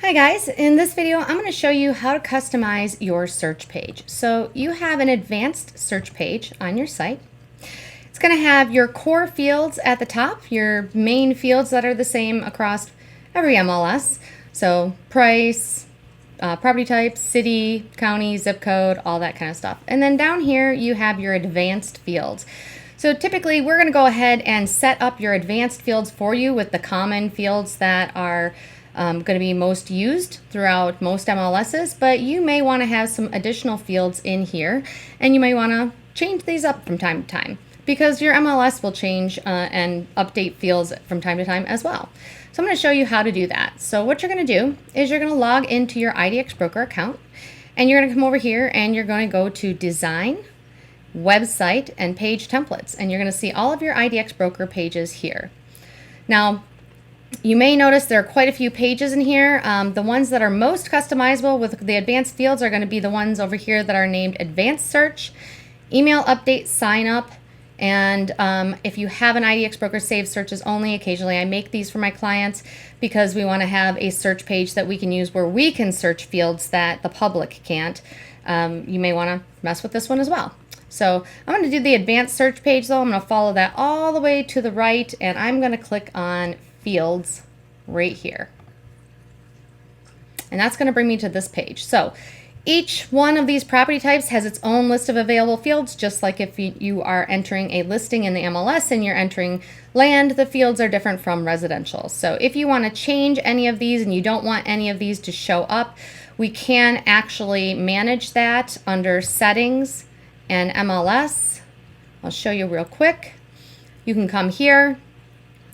Hi guys, in this video I'm going to show you how to customize your search page. So you have an advanced search page on your site. It's going to have your core fields at the top, your main fields that are the same across every MLS. So price, property type, city, county, zip code, all that kind of stuff. And then down here you have your advanced fields. So typically we're going to go ahead and set up your advanced fields for you with the common fields that are going to be most used throughout most MLSs, but you may want to have some additional fields in here, and you may want to change these up from time to time because your MLS will change and update fields from time to time as well. So I'm going to show you how to do that. So what you're going to do is you're going to log into your IDXBroker account, and you're going to come over here and you're going to go to Design, Website, and Page Templates, and you're going to see all of your IDXBroker pages here. Now, you may notice there are quite a few pages in here. The ones that are most customizable with the advanced fields are going to be the ones over here that are named Advanced Search, Email Update, Sign Up, and if you have an IDXBroker Save Searches Only, occasionally I make these for my clients because we want to have a search page that we can use where we can search fields that the public can't. You may want to mess with this one as well. So I'm going to do the advanced search page though. I'm going to follow that all the way to the right, and I'm going to click on fields right here. And that's going to bring me to this page. So each one of these property types has its own list of available fields, just like if you are entering a listing in the MLS and you're entering land, the fields are different from residential. So if you want to change any of these and you don't want any of these to show up, we can actually manage that under settings and MLS. I'll show you real quick. You can come here.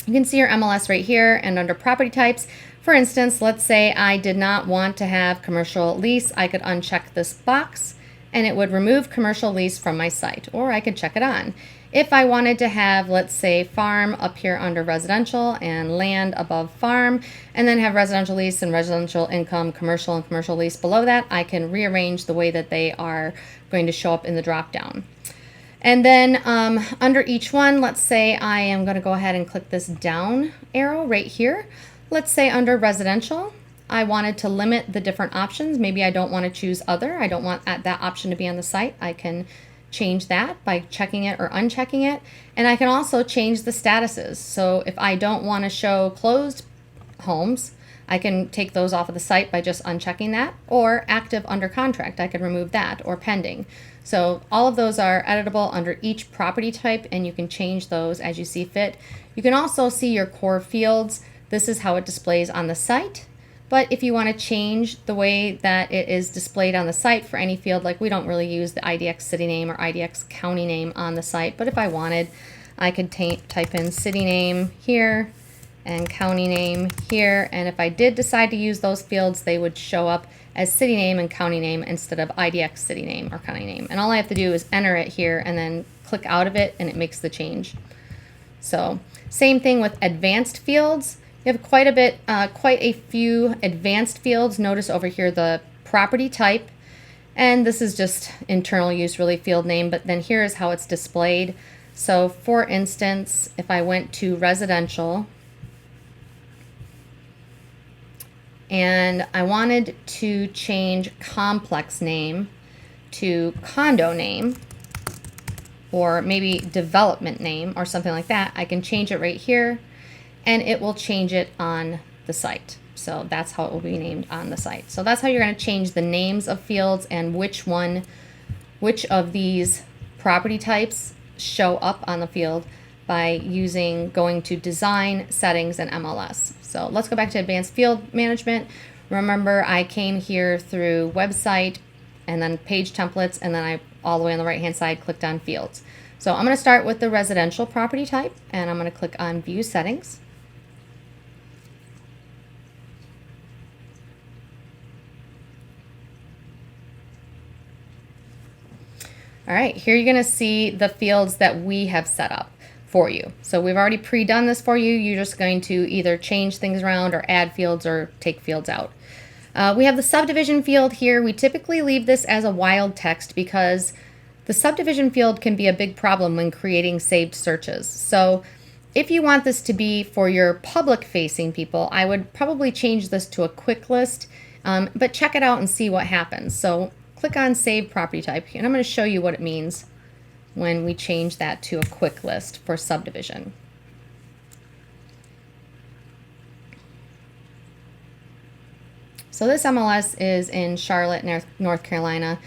You can see your MLS right here, and under property types, for instance, let's say I did not want to have commercial lease. I could uncheck this box and it would remove commercial lease from my site, or I could check it on. If I wanted to have, let's say, farm up here under residential and land above farm, and then have residential lease and residential income, commercial and commercial lease below that, I can rearrange the way that they are going to show up in the drop down. And then under each one, let's say I am going to go ahead and click this down arrow right here. Let's say under residential, I wanted to limit the different options. Maybe I don't want to choose other. I don't want that option to be on the site. I can change that by checking it or unchecking it. And I can also change the statuses. So if I don't want to show closed homes, I can take those off of the site by just unchecking that, or active under contract. I can remove that, or pending. So all of those are editable under each property type, and you can change those as you see fit. You can also see your core fields. This is how it displays on the site. But if you want to change the way that it is displayed on the site for any field, like we don't really use the IDX city name or IDX county name on the site, but if I wanted, I could type in city name here and county name here, and if I did decide to use those fields, they would show up as city name and county name instead of IDX city name or county name. And all I have to do is enter it here and then click out of it, and it makes the change. So same thing with advanced fields. You have quite a few advanced fields. Notice over here the property type, and this is just internal use, really field name, but then here is how it's displayed. So for instance, if I went to residential, and I wanted to change complex name to condo name, or maybe development name or something like that, I can change it right here and it will change it on the site. So that's how it will be named on the site. So that's how you're going to change the names of fields and which of these property types show up on the field by going to Design, Settings, and MLS. So let's go back to Advanced Field Management. Remember, I came here through Website and then Page Templates, and then I, all the way on the right-hand side, clicked on Fields. So I'm going to start with the residential property type, and I'm going to click on View Settings. All right, here you're going to see the fields that we have set up for you. So we've already pre-done this for you. You're just going to either change things around or add fields or take fields out. We have the subdivision field here. We typically leave this as a wild text because the subdivision field can be a big problem when creating saved searches. So if you want this to be for your public facing people, I would probably change this to a quick list, but check it out and see what happens. So click on Save Property Type, and I'm going to show you what it means when we change that to a quick list for subdivision. So this MLS is in Charlotte, North Carolina.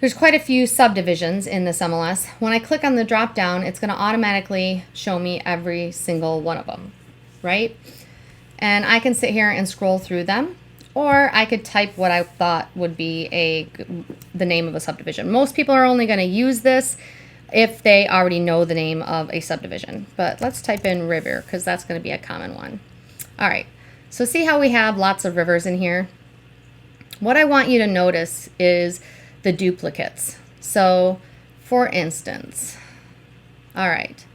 There's quite a few subdivisions in this MLS. When I click on the drop down, it's going to automatically show me every single one of them, right? And I can sit here and scroll through them, or I could type what I thought would be the name of a subdivision. Most people are only going to use this if they already know the name of a subdivision. But let's type in river, because that's going to be a common one. All right. So see how we have lots of rivers in here? What I want you to notice is the duplicates. So for instance, all right,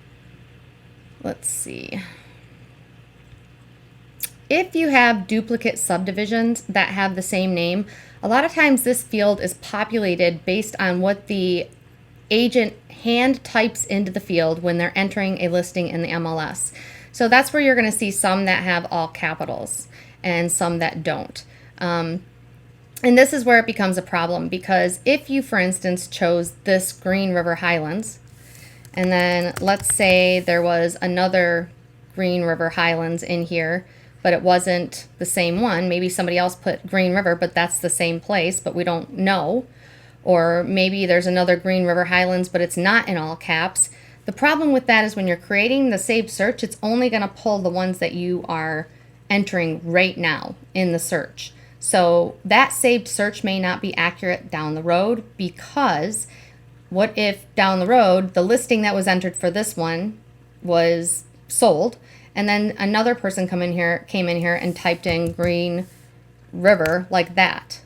let's see. If you have duplicate subdivisions that have the same name, a lot of times this field is populated based on what the agent hand types into the field when they're entering a listing in the MLS. So that's where you're going to see some that have all capitals and some that don't. And this is where it becomes a problem, because if you, for instance, chose this Green River Highlands, and then let's say there was another Green River Highlands in here, but it wasn't the same one. Maybe somebody else put Green River, but that's the same place, but we don't know. Or maybe there's another Green River Highlands, but it's not in all caps. The problem with that is when you're creating the saved search, it's only going to pull the ones that you are entering right now in the search. So that saved search may not be accurate down the road, because what if down the road the listing that was entered for this one was sold, and then another person came in here and typed in Green River like that,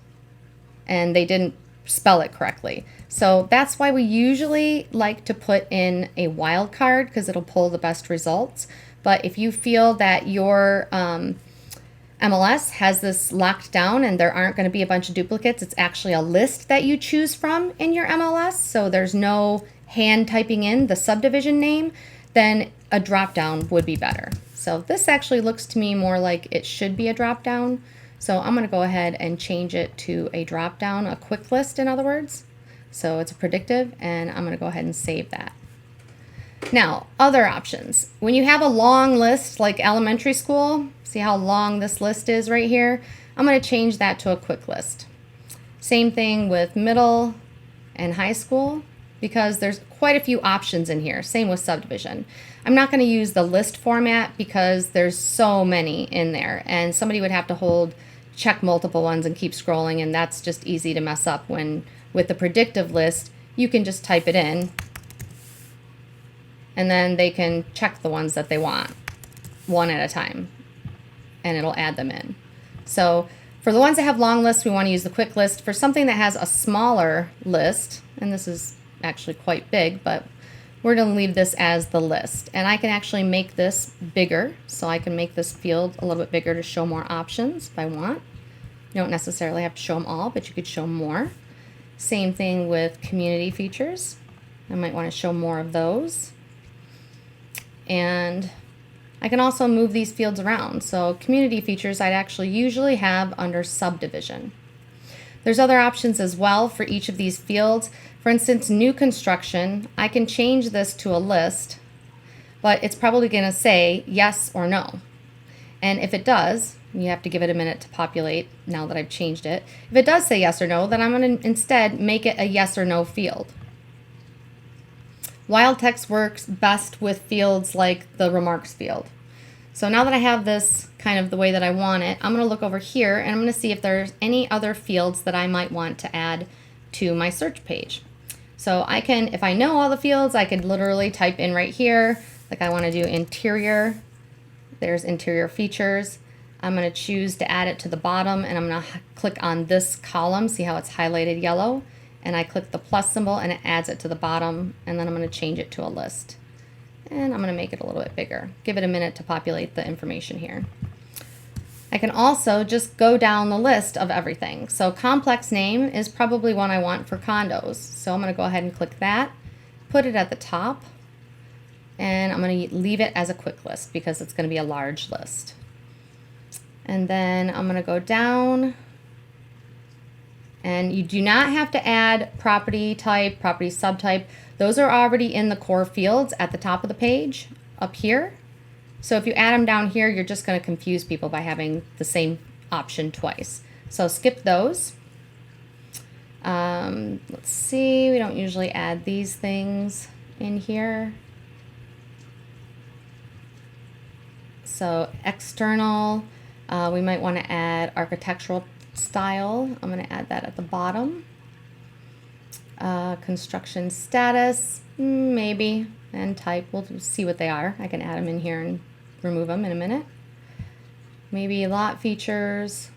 and they didn't spell it correctly. So that's why we usually like to put in a wildcard, because it'll pull the best results. But if you feel that your MLS has this locked down and there aren't going to be a bunch of duplicates, it's actually a list that you choose from in your MLS, so there's no hand typing in the subdivision name, then a drop down would be better. So this actually looks to me more like it should be a drop down. So I'm going to go ahead and change it to a drop down, a quick list in other words. So it's a predictive, and I'm going to go ahead and save that. Now, other options. When you have a long list like elementary school, see how long this list is right here? I'm going to change that to a quick list. Same thing with middle and high school, because there's quite a few options in here. Same with subdivision. I'm not going to use the list format because there's so many in there, and somebody would have to check multiple ones and keep scrolling, and that's just easy to mess up. When with the predictive list, you can just type it in, and then they can check the ones that they want one at a time, and it'll add them in. So for the ones that have long lists, we want to use the quick list. For something that has a smaller list, and this is actually quite big, but we're going to leave this as the list. And I can actually make this bigger, so I can make this field a little bit bigger to show more options if I want. You don't necessarily have to show them all, but you could show more. Same thing with community features. I might want to show more of those. And I can also move these fields around. So community features I'd actually usually have under subdivision. There's other options as well for each of these fields. For instance, new construction, I can change this to a list, but it's probably going to say yes or no. And if it does, you have to give it a minute to populate now that I've changed it. If it does say yes or no, then I'm going to instead make it a yes or no field. Wild text works best with fields like the remarks field. So now that I have this kind of the way that I want it, I'm going to look over here and I'm going to see if there's any other fields that I might want to add to my search page. So I can, if I know all the fields, I could literally type in right here, like I want to do interior. There's interior features. I'm going to choose to add it to the bottom, and I'm going to click on this column. See how it's highlighted yellow? And I click the plus symbol and it adds it to the bottom, and then I'm going to change it to a list. And I'm going to make it a little bit bigger. Give it a minute to populate the information here. I can also just go down the list of everything. So complex name is probably one I want for condos. So I'm going to go ahead and click that, put it at the top. And I'm going to leave it as a quick list because it's going to be a large list. And then I'm going to go down, and you do not have to add property type, property subtype. Those are already in the core fields at the top of the page up here. So if you add them down here, you're just going to confuse people by having the same option twice. So skip those. Let's see, we don't usually add these things in here. So external, we might want to add architectural style. I'm going to add that at the bottom. Construction status, maybe, and type. We'll see what they are. I can add them in here and remove them in a minute. Maybe lot features.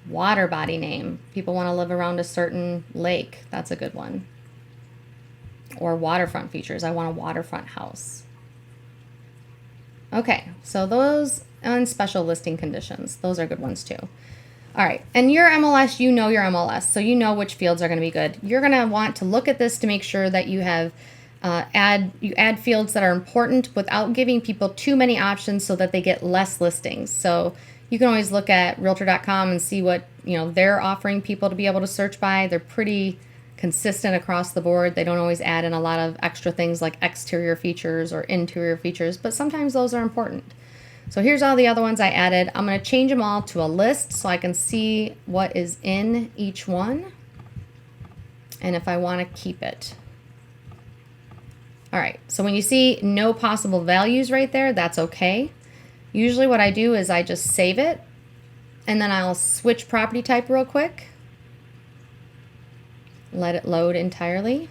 Water body name. People want to live around a certain lake. That's a good one. Or waterfront features. I want a waterfront house. Okay, so those and special listing conditions. Those are good ones too. All right, and your MLS, you know your MLS, so you know which fields are going to be good. You're going to want to look at this to make sure that you have add fields that are important without giving people too many options so that they get less listings. So you can always look at realtor.com and see what they're offering people to be able to search by. They're pretty consistent across the board. They don't always add in a lot of extra things like exterior features or interior features, but sometimes those are important. So here's all the other ones I added. I'm going to change them all to a list so I can see what is in each one and if I want to keep it. All right, so when you see no possible values right there, that's okay. Usually what I do is I just save it and then I'll switch property type real quick. Let it load entirely.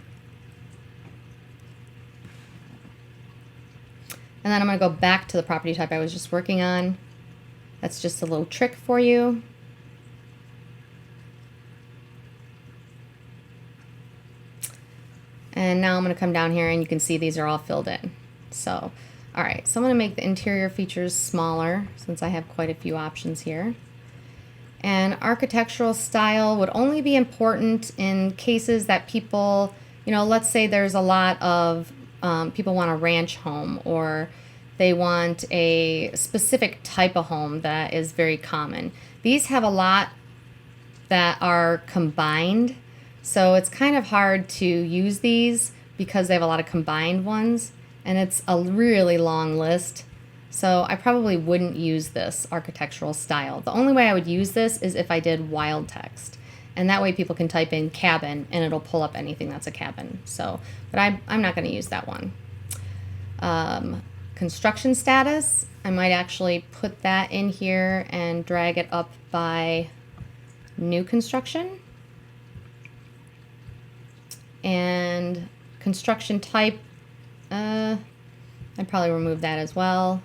And then I'm going to go back to the property type I was just working on. That's just a little trick for you. And now I'm going to come down here and you can see these are all filled in. So, all right, so I'm going to make the interior features smaller since I have quite a few options here. And architectural style would only be important in cases that people, let's say there's a lot of people want a ranch home or they want a specific type of home that is very common. These have a lot that are combined, so it's kind of hard to use these because they have a lot of combined ones, and it's a really long list. So I probably wouldn't use this architectural style. The only way I would use this is if I did wild text. And that way people can type in cabin and it'll pull up anything that's a cabin. So, but I'm not going to use that one. Construction status, I might actually put that in here and drag it up by new construction. And construction type, I'd probably remove that as well.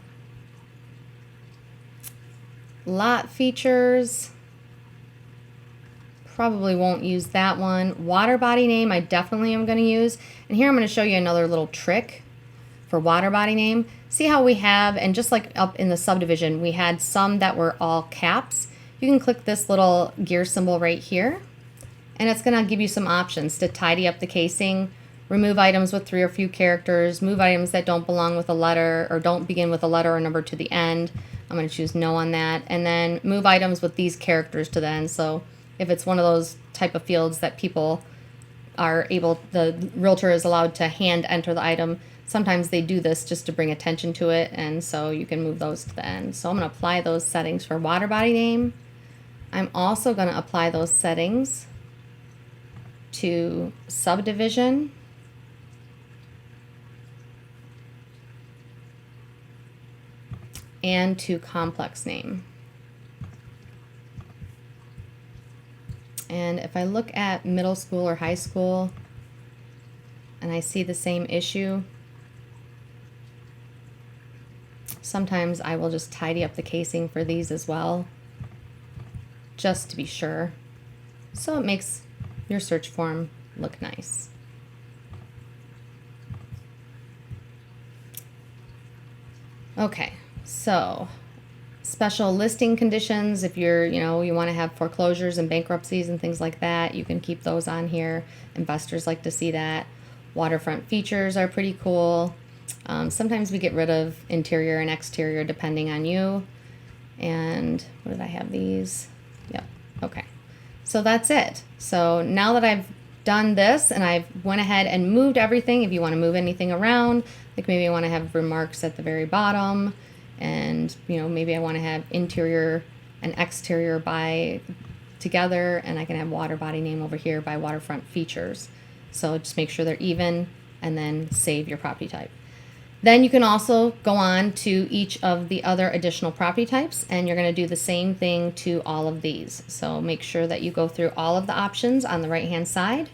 Lot features, probably won't use that one. Water body name, I definitely am going to use. And here I'm going to show you another little trick for water body name. See how we have, and just like up in the subdivision, we had some that were all caps. You can click this little gear symbol right here, and it's going to give you some options to tidy up the casing, remove items with 3 or few characters, move items that don't belong with a letter or don't begin with a letter or number to the end. I'm going to choose no on that. And then move items with these characters to the end. So if it's one of those type of fields that people are able, the realtor is allowed to hand enter the item, sometimes they do this just to bring attention to it. And so you can move those to the end. So I'm going to apply those settings for water body name. I'm also going to apply those settings to subdivision. And to complex name. And if I look at middle school or high school and I see the same issue, sometimes I will just tidy up the casing for these as well, just to be sure. So it makes your search form look nice. Okay. So, special listing conditions, if you're, you want to have foreclosures and bankruptcies and things like that, you can keep those on here. Investors like to see that. Waterfront features are pretty cool. Sometimes we get rid of interior and exterior depending on you. And what did I have these? Yep. Okay. So that's it. So now that I've done this and I've went ahead and moved everything, if you want to move anything around, like maybe I want to have remarks at the very bottom, and maybe I want to have interior and exterior by together, and I can have water body name over here by waterfront features. So just make sure they're even and then save your property type. Then you can also go on to each of the other additional property types, and you're going to do the same thing to all of these. So make sure that you go through all of the options on the right hand side,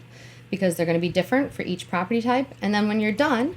because they're going to be different for each property type. And then when you're done,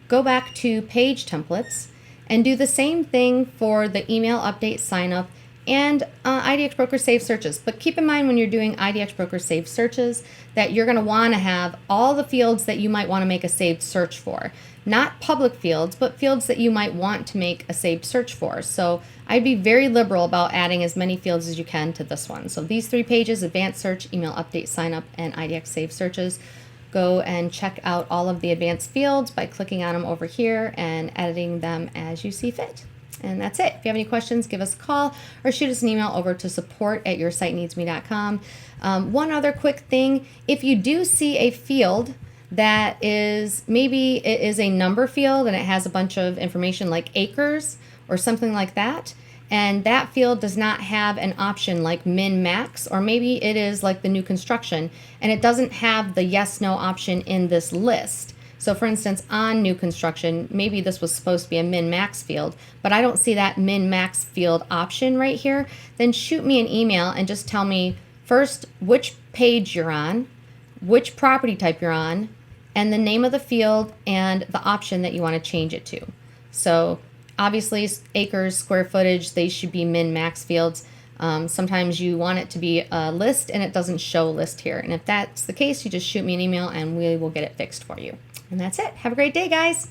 go back to page templates and do the same thing for the email update sign up and IDXBroker saved searches. But keep in mind when you're doing IDXBroker saved searches that you're going to want to have all the fields that you might want to make a saved search for. Not public fields, but fields that you might want to make a saved search for. So I'd be very liberal about adding as many fields as you can to this one. So these 3 pages, advanced search, email update sign up, and IDX saved searches. Go and check out all of the advanced fields by clicking on them over here and editing them as you see fit. And that's it. If you have any questions, give us a call or shoot us an email over to support@yoursiteneedsme.com. One other quick thing, if you do see a field that is, maybe it is a number field and it has a bunch of information like acres or something like that, and that field does not have an option like min max, or maybe it is like the new construction and it doesn't have the yes no option in this list. So for instance, on new construction, maybe this was supposed to be a min max field, but I don't see that min max field option right here. Then shoot me an email and just tell me first which page you're on, which property type you're on, and the name of the field and the option that you want to change it to. So obviously acres, square footage, they should be min max fields. Sometimes you want it to be a list and it doesn't show a list here. And if that's the case, you just shoot me an email and we will get it fixed for you. And that's it. Have a great day, guys.